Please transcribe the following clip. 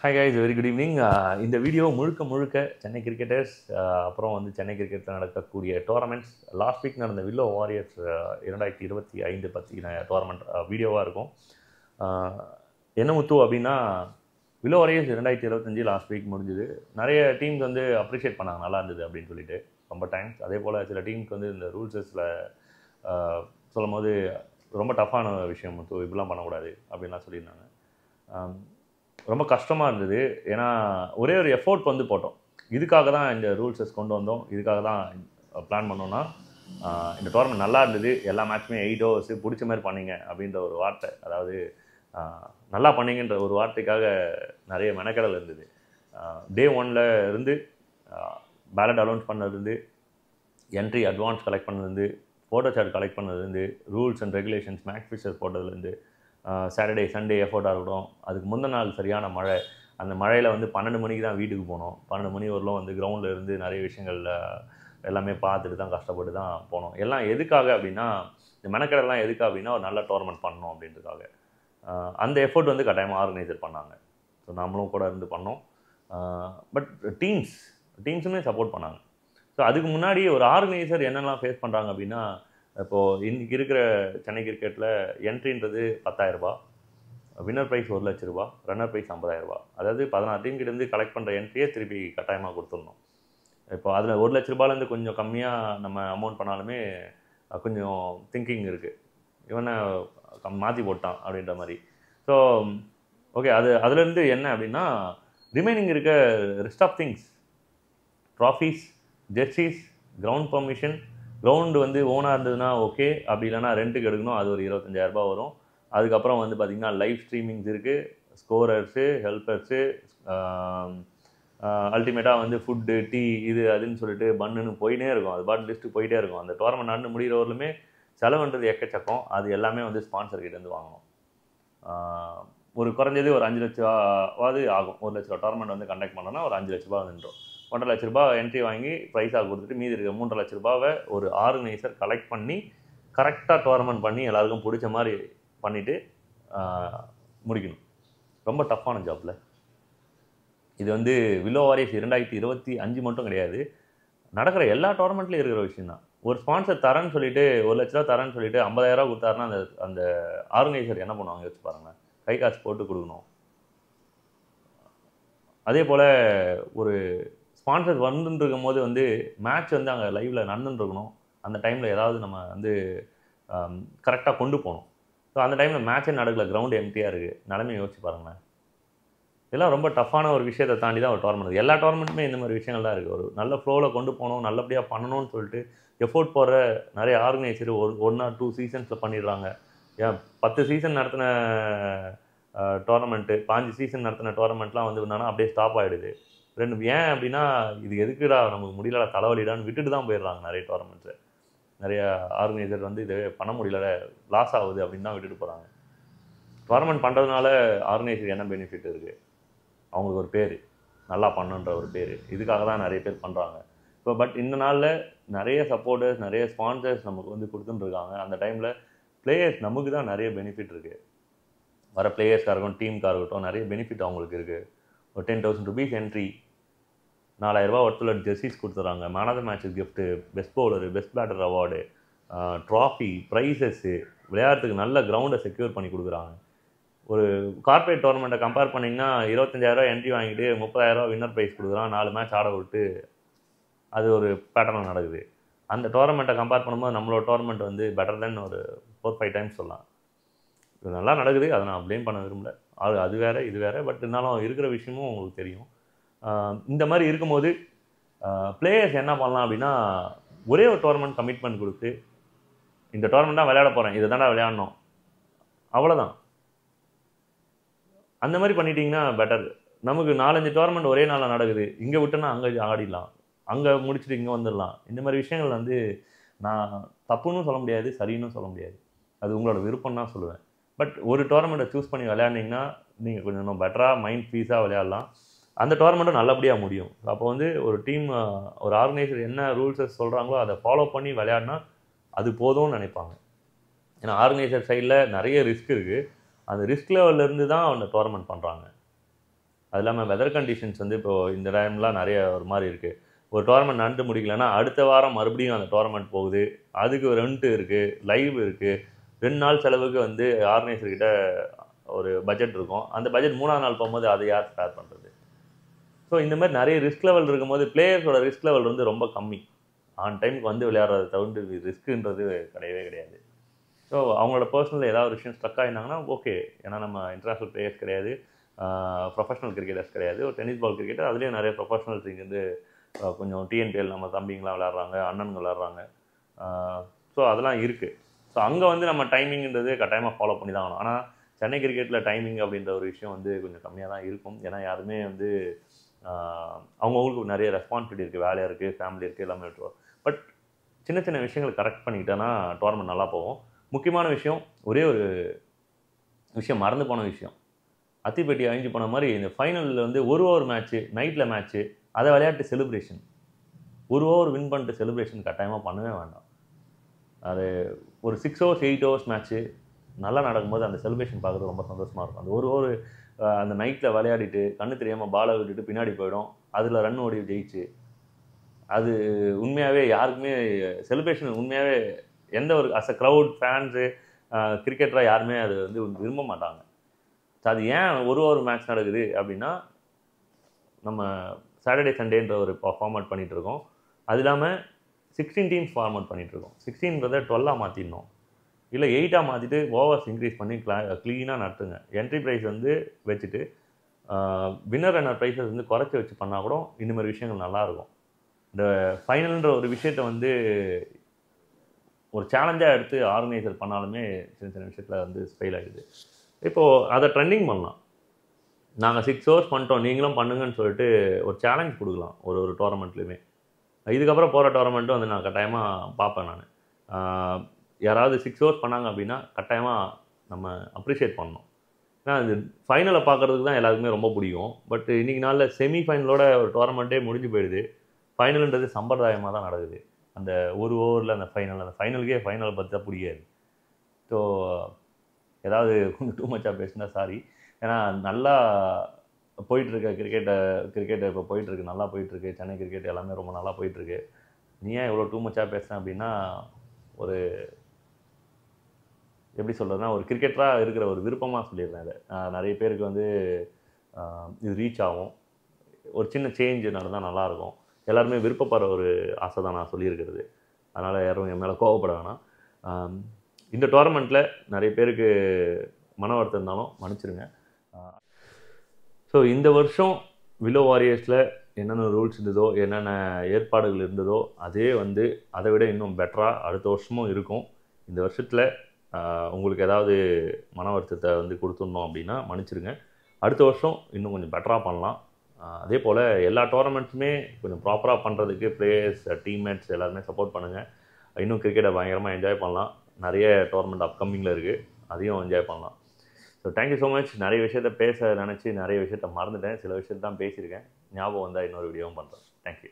Hi guys, very good evening. இந்த video முழுக்க முழுக்க சென்னை கிரிக்கெட்டர்ஸ், அப்புறம் வந்து சென்னை கிரிக்கெட்டில் நடக்கக்கூடிய டோர்னமெண்ட்ஸ், லாஸ்ட் வீக் நடந்த வில்லோ வாரியர்ஸ் 2025 பற்றின டோர்னமெண்ட் வீடியோவாக இருக்கும். என்ன முத்து அப்படின்னா, வில்லோ வாரியர்ஸ் 2025 லாஸ்ட் வீக் முடிஞ்சுது. நிறைய டீம்ஸ் வந்து அப்ரிஷியேட் பண்ணாங்க, நல்லா இருந்தது அப்படின்னு சொல்லிட்டு ரொம்ப டைம்ஸ். அதே போல் சில டீமுக்கு வந்து இந்த ரூல்ஸஸில் சொல்லும் போது ரொம்ப டஃப்பான விஷயம் முத்து, இப்படிலாம் பண்ணக்கூடாது அப்படின்லாம் சொல்லியிருந்தாங்க. ரொம்ப கஷ்டமாக இருந்தது. ஏன்னா ஒரே ஒரு எஃபோர்ட் வந்து போட்டோம். இதுக்காக தான் இந்த ரூல்ஸஸ் கொண்டு வந்தோம், இதுக்காக தான் பிளான் பண்ணோன்னா இந்த டோர்னமெண்ட் நல்லா இருந்தது. எல்லா மேட்சுமே 8 ஓவர்ஸு பிடிச்ச மாதிரி பண்ணிங்க அப்படின்ற ஒரு வார்த்தை, அதாவது நல்லா பண்ணிங்கன்ற ஒரு வார்த்தைக்காக நிறைய மெனக்கடல் இருந்தது. டே 1ல் இருந்து பேலட் அலௌன்ஸ் பண்ணதுலேருந்து, என்ட்ரி அட்வான்ஸ் கலெக்ட் பண்ணதுலேருந்து, ஃபோட்டோ சார்ட் கலெக்ட் பண்ணதுலேருந்து, rules and regulations match fixtures போட்டதுலேருந்து, சாட்டர்டே சண்டே எஃபோர்ட்டாக இருக்கட்டும். அதுக்கு முந்தின நாள் சரியான மழை. அந்த மழையில் வந்து 12 மணிக்கு தான் வீட்டுக்கு போனோம். 12 மணி வரலும் வந்து கிரவுண்டில் இருந்து நிறைய விஷயங்கள் எல்லாமே பார்த்துட்டு தான் கஷ்டப்பட்டு தான் போனோம். எல்லாம் எதுக்காக அப்படின்னா, இந்த மெனக்கடெல்லாம் எதுக்காக அப்படின்னா, ஒரு நல்ல டோர்னமெண்ட் பண்ணணும் அப்படின்றதுக்காக. அந்த எஃபோர்ட் வந்து கட்டாயமாக ஆர்கனைசர் பண்ணாங்க. ஸோ நம்மளும் கூட இருந்து பண்ணோம். பட் டீம்ஸுமே சப்போர்ட் பண்ணாங்க. ஸோ அதுக்கு முன்னாடி ஒரு ஆர்கனைசர் என்னெல்லாம் ஃபேஸ் பண்ணுறாங்க அப்படின்னா, இப்போது இன்றைக்கி இருக்கிற சென்னை கிரிக்கெட்டில் என்ட்ரின்றது 10,000 ரூபா, வின்னர் ப்ரைஸ் 1 லட்ச ரூபா, ரன்னர் ப்ரைஸ் 50,000 ரூபா. அதாவது 16 டீம் கிட்டேருந்து கலெக்ட் பண்ணுற என்ட்ரியே திருப்பி கட்டாயமாக கொடுத்துடணும். இப்போ அதில் 1 லட்ச ரூபாலேருந்து கொஞ்சம் கம்மியாக நம்ம அமௌண்ட் பண்ணாலுமே கொஞ்சம் திங்கிங் இருக்குது, இவனை மாற்றி போட்டான் அப்படின்ற மாதிரி. ஸோ ஓகே, அதுலேருந்து என்ன அப்படின்னா, ரிமைனிங் இருக்க rest of things, trophies, jerseys, ground permission, ground வந்து ஓனாக இருந்ததுன்னா ஓகே, அப்படி இல்லைனா ரெண்ட்டுக்கு எடுக்கணும், அது ஒரு 25,000 ரூபா வரும். அதுக்கப்புறம் வந்து பார்த்திங்கன்னா லைவ் ஸ்ட்ரீமிங்ஸ் இருக்குது, ஸ்கோரர்ஸு, ஹெல்ப்பர்ஸு, அல்டிமேட்டாக வந்து ஃபுட்டு, டீ, இது அதுன்னு சொல்லிட்டு பன்னுன்னு போயிட்டே இருக்கும். அது பாட்டு லிஸ்ட்டு போயிட்டே இருக்கும். அந்த டோர்னமெண்ட் நடந்து முடிகிறவர்களுமே செலவுன்றது எக்கச்சக்கம். அது எல்லாமே வந்து ஸ்பான்சர்கிட்டேருந்து வாங்கணும். ஒரு குறைஞ்சது ஒரு 5 லட்ச ரூபாவது ஆகும். 1 லட்ச ரூபா டோர்னமெண்ட் வந்து கண்டக்ட் பண்ணோன்னா ஒரு 5 லட்ச ரூபா வந்துடும். 1.5 லட்ச ரூபா என்ட்ரி வாங்கி ப்ரைஸாக கொடுத்துட்டு மீதி இருக்க 3.5 லட்ச ரூபாவை ஒரு ஆர்கனைசர் கலெக்ட் பண்ணி கரெக்டாக டோர்னமெண்ட் பண்ணி எல்லாருக்கும் பிடிச்ச மாதிரி பண்ணிவிட்டு முடிக்கணும். ரொம்ப டஃப்பான ஜாப்பில். இது வந்து வில்லோ வாரியர்ஸ் 2025 மட்டும் கிடையாது, நடக்கிற எல்லா டோர்னமெண்ட்லேயும் இருக்கிற விஷயம் தான். ஒரு ஸ்பான்சர் தரேன்னு சொல்லிட்டு 1 லட்ச ரூபா தரேன்னு சொல்லிட்டு 50,000 ரூபா கொடுத்தாருன்னா அந்த ஆர்கனைசர் என்ன பண்ணுவாங்க யோசிச்சு பாருங்களேன். கை காசு போட்டு கொடுக்கணும். அதே போல் ஒரு ஸ்பான்சர் வந்துன்னு இருக்கும் போது வந்து மேட்ச் வந்து அங்கே லைவில் நடந்துன்னு இருக்கணும். அந்த டைமில் ஏதாவது நம்ம வந்து கரெக்டாக கொண்டு போகணும். ஸோ அந்த டைமில் மேட்சே நடக்கல, கிரவுண்டு எம்டியாக இருக்குது. நிலைமையை யோசிச்சு பாருங்களேன். இதெல்லாம் ரொம்ப டஃப்பான ஒரு விஷயத்தை தாண்டி தான் ஒரு டோர்னமெண்ட். எல்லா டோர்னமெண்ட்டுமே இந்த மாதிரி விஷயங்கள் தான் இருக்குது. ஒரு நல்ல ஃப்ளோவில் கொண்டு போகணும், நல்லபடியாக பண்ணணும்னு சொல்லிட்டு எஃபோர்ட் போடுற நிறைய ஆர்கனைசர் 1 or 2 சீசன்ஸில் பண்ணிடுறாங்க. ஏன் 10 சீசன் நடத்தின டோர்னமெண்ட்டு, 5 சீசன் நடத்தின டோர்னமெண்ட்லாம் வந்து என்னன்னா அப்படியே ஸ்டாப் ஆகிடுது. ஏன் அப்படின்னா, இது எதுக்குடா நமக்கு முடியல, தலைவலிடான்னு விட்டுட்டு தான் போயிடுறாங்க நிறைய டோர்னமெண்ட்ஸை. நிறைய ஆர்கனைசர் வந்து இது பண்ண முடியல, லாஸ் ஆகுது அப்படின்னு தான் விட்டுட்டு போகிறாங்க. டோர்னமெண்ட் பண்ணுறதுனால ஆர்கனைசர் என்ன பெனிஃபிட் இருக்குது? அவங்களுக்கு ஒரு பேர், நல்லா பண்ணுன்ற ஒரு பேர், இதுக்காக தான் நிறைய பேர் பண்ணுறாங்க. இப்போ பட் இந்த நாளில் நிறைய சப்போர்ட்டர்ஸ், நிறைய ஸ்பான்சர்ஸ் நமக்கு வந்து கொடுத்துட்டுருக்காங்க. அந்த டைமில் பிளேயர்ஸ் நமக்கு தான் நிறைய பெனிஃபிட் இருக்குது. வர பிளேயர்ஸாக இருக்கட்டும், டீமுக்காக இருக்கட்டும், நிறைய பெனிஃபிட் அவங்களுக்கு இருக்குது. ஒரு 10,000 rupees என்ட்ரி, 4,000 ரூபா ஒருத்தர் ஜெர்சிஸ் கொடுத்துட்றாங்க, man of the matches gift, best bowler, best batter award, trophy, prizes, விளையாட்டுக்கு நல்ல கிரவுண்டை செக்யூர் பண்ணி கொடுக்குறாங்க. ஒரு கார்பரேட் டோர்னமெண்ட்டை கம்பேர் பண்ணிங்கன்னா 25,000 ரூபா என்ட்ரி வாங்கிட்டு 30,000 ரூபா வின்னர் ப்ரைஸ் கொடுக்குறான், 4 மேட்ச் ஆட விட்டு அது ஒரு பேட்டர்னில் நடக்குது. அந்த டோர்னமெண்ட்டை கம்பேர் பண்ணும்போது நம்மளோட டோர்னமெண்ட் வந்து பெட்டர் தென் ஒரு 4-5 டைம்ஸ் சொல்லலாம். இது நல்லா நடக்குது, அதை நான் ப்ளேம் பண்ண விரும்பல. அது வேறு, இது வேறு. பட் இருந்தாலும் இருக்கிற விஷயமும் உங்களுக்கு தெரியும். இந்த மாதிரி இருக்கும்போது பிளேயர்ஸ் என்ன பண்ணலாம் அப்படின்னா, ஒரே ஒரு டோர்னமெண்ட் கமிட்மெண்ட் கொடுத்து, இந்த டோர்னமெண்ட் தான் விளையாட போகிறேன், இதை தானே விளையாடணும், அவ்வளோதான். அந்த மாதிரி பண்ணிட்டீங்கன்னா பெட்டர். நமக்கு 4-5 டோர்னமெண்ட் ஒரே நாளில் நடக்குது, இங்கே விட்டோன்னா அங்கே ஆடிடலாம், அங்கே முடிச்சுட்டு இங்கே வந்துடலாம். இந்த மாதிரி விஷயங்கள் வந்து நான் தப்புன்னு சொல்ல முடியாது, சரின்னு சொல்ல முடியாது. அது உங்களோட விருப்பம் தான் சொல்லுவேன். பட் ஒரு டோர்னமெண்ட்டை சூஸ் பண்ணி விளையாண்டிங்கன்னா நீங்கள் கொஞ்சம் இன்னும் பெட்டராக மைண்ட் பீஸாக விளையாடலாம். அந்த டோர்னமெண்ட்டும் நல்லபடியாக முடியும். அப்போ வந்து ஒரு டீம், ஒரு ஆர்கனைசர் என்ன ரூல்ஸஸ் சொல்கிறாங்களோ அதை ஃபாலோ பண்ணி விளையாடினா அது போதும்னு நினைப்பாங்க. ஏன்னா ஆர்கனைசர் சைடில் நிறைய ரிஸ்க் இருக்குது. அந்த ரிஸ்க் லெவல்லேருந்து தான் அந்த டோர்னமெண்ட் பண்ணுறாங்க. அது இல்லாமல் வெதர் கண்டிஷன்ஸ் வந்து இப்போது இந்த டைம்லாம் நிறைய ஒரு மாதிரி இருக்குது. ஒரு டோர்னமெண்ட் நடந்து முடிக்கலன்னா அடுத்த வாரம் மறுபடியும் அந்த டோர்னமெண்ட் போகுது. அதுக்கு ரெண்ட் இருக்குது, லைவ் இருக்குது. 2 நாள் செலவுக்கு வந்து ஆர்கனைசர் கிட்ட ஒரு பட்ஜெட் இருக்கும். அந்த பட்ஜெட் 3ஆவது நாள் போகும்போது அதை யார் ஸ்பேர் பண்ணுறது? ஸோ இந்த மாதிரி நிறைய ரிஸ்க் லெவல் இருக்கும்போது பிளேயர்ஸோட ரிஸ்க் லெவல் வந்து ரொம்ப கம்மி. ஆன் டைமுக்கு வந்து விளையாடுறத தவிர்த்து ரிஸ்க்குன்றது கிடையவே கிடையாது. ஸோ அவங்களோட பர்சனல் ஏதாவது ஒரு விஷயம் ஸ்ட்ரக் ஆகினாங்கன்னா ஓகே. ஏன்னா நம்ம இன்டர்நேஷ்னல் பிளேயர்ஸ் கிடையாது, ப்ரொஃபஷனல் கிரிக்கெட்டர்ஸ் கிடையாது. ஒரு டென்னிஸ் பால் கிரிக்கெட்டர் அதுலேயும் நிறைய ப்ரொஃபஷனல்ஸ் இங்கேருந்து கொஞ்சம் டிஎன்பிஎல் நம்ம தம்பிங்களாம் விளையாடுறாங்க, அண்ணனுங்க விளையாடுறாங்க. ஸோ அதெல்லாம் இருக்குது. ஸோ அங்கே வந்து நம்ம டைமிங்கிறது கட்டாயமாக ஃபாலோ பண்ணி தான் ஆகணும். ஆனால் சென்னை கிரிக்கெட்டில் டைமிங் அப்படின்ற ஒரு விஷயம் வந்து கொஞ்சம் கம்மியாக தான் இருக்கும். ஏன்னா யாருமே வந்து அவங்கவுங்களுக்கு நிறைய ரெஸ்பான்சிபிலிட்டி இருக்குது, வேலையாக இருக்குது, ஃபேமிலி இருக்குது, எல்லாமே இருக்கும். பட் சின்ன சின்ன விஷயங்கள் கரெக்ட் பண்ணிக்கிட்டோன்னா டோர்னமெண்ட் நல்லா போகும். முக்கியமான விஷயம், ஒரே ஒரு விஷயம் மறந்து போன விஷயம், அத்திப்பேட்டி அழிஞ்சு போன மாதிரி இந்த ஃபைனலில் வந்து ஒரு ஓவர் மேட்ச்சு, நைட்டில் மேட்ச்சு, அதை விளையாட்டு செலிப்ரேஷன், ஒரு ஓவர் வின் பண்ணிட்டு செலிப்ரேஷன் கட்டாயமாக பண்ணவே வேண்டாம். அது ஒரு 6 ஹவர்ஸ் 8 ஹவர்ஸ் மேட்ச்சு நல்லா நடக்கும்போது அந்த செலிப்ரேஷன் பார்க்குறது ரொம்ப சந்தோஷமாக இருக்கும். அந்த ஒரு ஓவர் அந்த நைட்டில் விளையாடிட்டு கண்ணு தெரியாமல் பாலை விட்டுட்டு பின்னாடி போயிடும், அதில் ரன் ஓடி ஜெயிச்சு, அது உண்மையாகவே யாருக்குமே செலிப்ரேஷன் உண்மையாகவே எந்த ஒரு அஸ் அ க்ரௌட் ஃபேன்ஸு கிரிக்கெட்டராக யாருமே அது வந்து விரும்ப மாட்டாங்க. ஸோ அது ஏன் ஒரு ஓவர் மேட்ச் நடக்குது அப்படின்னா, நம்ம சாட்டர்டே சண்டேன்ற ஒரு ஃபார்மேட் பண்ணிகிட்ருக்கோம். அது இல்லாமல் 16 டீம்ஸ் ஃபார்மேட் பண்ணிகிட்ருக்கோம். 16ன்றதை 12ஆக மாற்றிடணும், இல்லை 8ஆக மாற்றிட்டு ஓவர்ஸ் இன்க்ரீஸ் பண்ணி க்ளீனாக நடத்துங்க. என்ட்ரி ப்ரைஸ் வந்து வச்சுட்டு வின்னர் ரன்னர் ப்ரைஸஸ் வந்து குறைச்சி வச்சு பண்ணால் கூட இந்த மாதிரி விஷயங்கள் நல்லாயிருக்கும். இந்த ஃபைனல்ன்ற ஒரு விஷயத்தை வந்து ஒரு சேலஞ்சாக எடுத்து ஆர்கனைசர் பண்ணாலுமே சின்ன சின்ன விஷயத்தில் வந்து ஃபெயில் ஆகிடுது. இப்போது அதை ட்ரெண்டிங் பண்ணலாம். நாங்கள் 6 ஹவர்ஸ் பண்ணிட்டோம், நீங்களும் பண்ணுங்கன்னு சொல்லிட்டு ஒரு சேலஞ்ச் கொடுக்கலாம் ஒரு டோர்னமெண்ட்லேயுமே. இதுக்கப்புறம் போகிற டோர்னமெண்ட்டும் வந்து நான் கட்டாயமாக பார்ப்பேன். நான் யாராவது 6 ஹவர்ஸ் பண்ணாங்க அப்படின்னா கட்டாயமாக நம்ம அப்ரிஷியேட் பண்ணணும். ஏன்னா அது ஃபைனலை பார்க்குறதுக்கு தான் எல்லாருக்குமே ரொம்ப பிடிக்கும். பட் இன்றைக்கி நாளில் செமி ஃபைனலோட ஒரு டோர்னமெண்ட்டே முடிஞ்சு போயிடுது. ஃபைனலுன்றது சம்பிரதாயமாக தான் நடக்குது. அந்த ஒரு ஓவரில் அந்த ஃபைனலுக்கே ஃபைனலை பற்றி தான் பிடிக்காது. ஸோ ஏதாவது கொஞ்சம் டூ மச்சாக பேசினா சாரி. ஏன்னா நல்லா போயிட்டுருக்க கிரிக்கெட் இப்போ போயிட்டுருக்கு, நல்லா போயிட்டுருக்கு. சென்னை கிரிக்கெட் எல்லாமே ரொம்ப நல்லா போயிட்டுருக்கு. நீ ஏன் இவ்வளோ டூ மச்சாக பேசுகிறேன் அப்படின்னா, ஒரு எப்படி சொல்கிறதுனா, ஒரு கிரிக்கெட்டராக இருக்கிற ஒரு விருப்பமாக சொல்லிடுறேன் இதை. நிறைய பேருக்கு வந்து இது ரீச் ஆகும். ஒரு சின்ன சேஞ்ச் நடந்தால் நல்லாயிருக்கும். எல்லாருமே விருப்பப்படுற ஒரு ஆசை தான் நான் சொல்லியிருக்கிறது. அதனால் யாரும் என் மேலே கோவப்பட வேணாம். இந்த டோர்னமெண்ட்டில் நிறைய பேருக்கு மன வருத்தம் இருந்தாலும் மன்னிச்சிருங்க. ஸோ இந்த வருஷம் வில்லோ வாரியர்ஸில் என்னென்ன ரூல்ஸ் இருந்ததோ, என்னென்ன ஏற்பாடுகள் இருந்ததோ, அதே வந்து அதை விட இன்னும் பெட்டராக அடுத்த வருஷமும் இருக்கும். இந்த வருஷத்தில் உங்களுக்கு ஏதாவது மன வருத்தத்தை வந்து கொடுத்துருந்தோம் அப்படின்னா மன்னிச்சிருங்க. அடுத்த வருஷம் இன்னும் கொஞ்சம் பெட்டராக பண்ணலாம். அதே போல் எல்லா டோர்னமெண்ட்ஸுமே கொஞ்சம் ப்ராப்பராக பண்ணுறதுக்கு பிளேயர்ஸ், டீம்மேட்ஸ் எல்லாருமே சப்போர்ட் பண்ணுங்கள். இன்னும் கிரிக்கெட்டை பயங்கரமாக என்ஜாய் பண்ணலாம். நிறைய டோர்னமெண்ட் அப்கமிங்கில் இருக்குது, அதையும் என்ஜாய் பண்ணலாம். So thank you so much. நிறைய விஷயத்த பேச நினச்சி நிறைய விஷயத்த மறந்துட்டேன். சில விஷயத்த தான் பேசியிருக்கேன். ஞாபகம் வந்தால் இன்னொரு வீடியோவும் பண்ணுறேன். தேங்க்யூ.